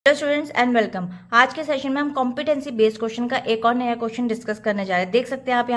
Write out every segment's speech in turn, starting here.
Hello students and welcome. आज के session में हम कॉम्पिटेंसी बेस्ड क्वेश्चन का एक और नया क्वेश्चन डिस्कस करने जा रहे हैं। देख सकते हैं आप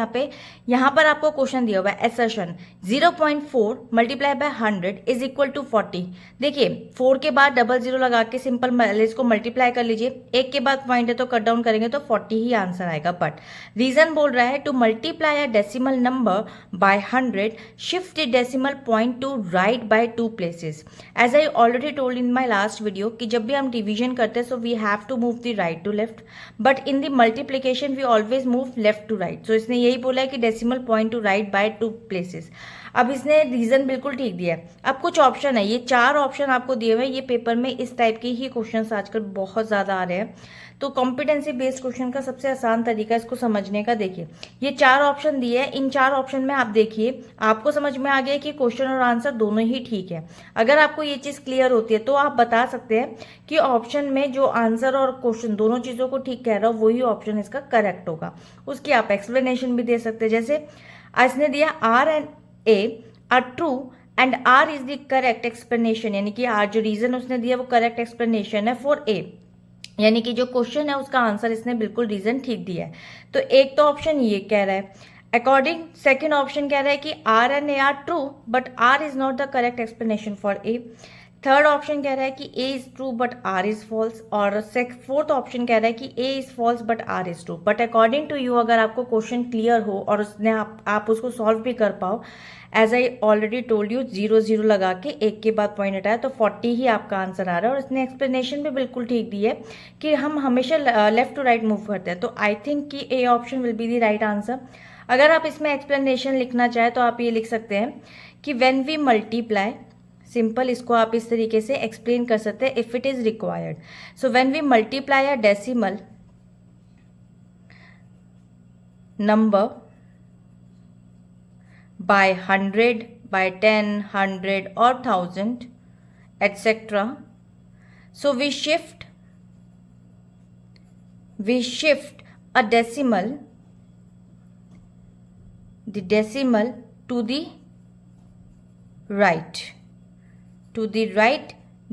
यहाँ पर आपको क्वेश्चन दिया हुआ है assertion 0.4 multiply by 100 is equal to 40। देखिए 4 के बाद डबल जीरो लगा के सिंपल इसको मल्टीप्लाई कर लीजिए। एक के बाद पॉइंट है तो कट डाउन करेंगे तो 40 ही आंसर आएगा। बट रीजन बोल रहा है to multiply a decimal number by 100 shift the decimal point to right by 2 places. As I already told in my last video कि जब भी हम डिवीजन करते हैं so we have to move the right to left, but in the multiplication we always move left to right. So इसने यही बोला है कि decimal point to right by 2 places. अब इसने रीजन बिल्कुल ठीक दिया है। अब कुछ ऑप्शन है, ये 4 ऑप्शन आपको दिए हुए हैं। ये पेपर में इस टाइप के ही क्वेश्चंस आजकल बहुत ज्यादा आ रहे हैं। तो कॉम्पिटेंसी बेस्ड क्वेश्चन का सबसे आसान तरीका इसको समझने का, देखिए ये 4 ऑप्शन दिए हैं। इन 4 ऑप्शन में आप देखिए आपको समझ में आ गया कि क्वेश्चन और आंसर दोनों ही ठीक है। अगर आपको ये चीज क्लियर होती है तो आप बता सकते हैं कि ऑप्शन में जो आंसर और क्वेश्चन दोनों चीजों को ठीक कह रहा हो वही ऑप्शन इसका करेक्ट होगा। उसकी आप एक्सप्लेनेशन भी दे सकते हैं। जैसे इसने दिया R and A are true and R is the correct explanation, यानी कि आर जो रीजन उसने दिया वो करेक्ट एक्सप्लेनेशन है फॉर ए, यानी कि जो क्वेश्चन है उसका आंसर इसने बिल्कुल रीजन ठीक दिया है। तो एक तो ऑप्शन ये कह रहा है अकॉर्डिंग, सेकेंड ऑप्शन कह रहा है कि R and A are true but R is not the correct explanation for A. Third option कह रहा है कि A is true but R is false, और फोर्थ ऑप्शन कह रहा है कि A is false but R is true. But according to you अगर आपको क्वेश्चन क्लियर हो और उसने आप उसको सॉल्व भी कर पाओ, as I already told you 0 0 लगा के एक के बाद पॉइंट हटाया तो 40 ही आपका आंसर आ रहा है। और इसने एक्सप्लेनेशन भी बिल्कुल ठीक दी है कि हम हमेशा लेफ्ट टू राइट मूव करते हैं। तो आई थिंक कि ए option will be the right answer. अगर आप इसमें एक्सप्लेनेशन लिखना चाहें तो आप ये लिख सकते हैं कि व्हेन वी मल्टीप्लाई, सिंपल इसको आप इस तरीके से एक्सप्लेन कर सकते हैं if it is required. So when we multiply a decimal number by 100, by 10, 100 or 1000, etc. So we shift a decimal, the decimal to the right,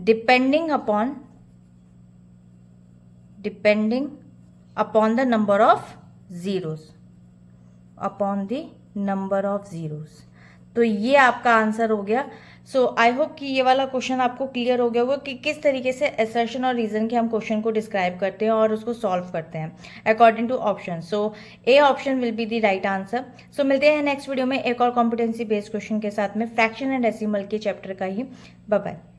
depending upon the number of zeros, तो ये आपका answer हो गया। सो I hope कि ये वाला question आपको clear हो गया होगा कि किस तरीके से असर्शन और रीजन के हम क्वेश्चन को डिस्क्राइब करते हैं और उसको सॉल्व करते हैं according to option. So A option will be the right answer. So मिलते हैं नेक्स्ट वीडियो में एक और कॉम्पिटेंसी बेस्ड क्वेश्चन के साथ में, फ्रैक्शन एंड डेसिमल के चैप्टर का ही। Bye bye.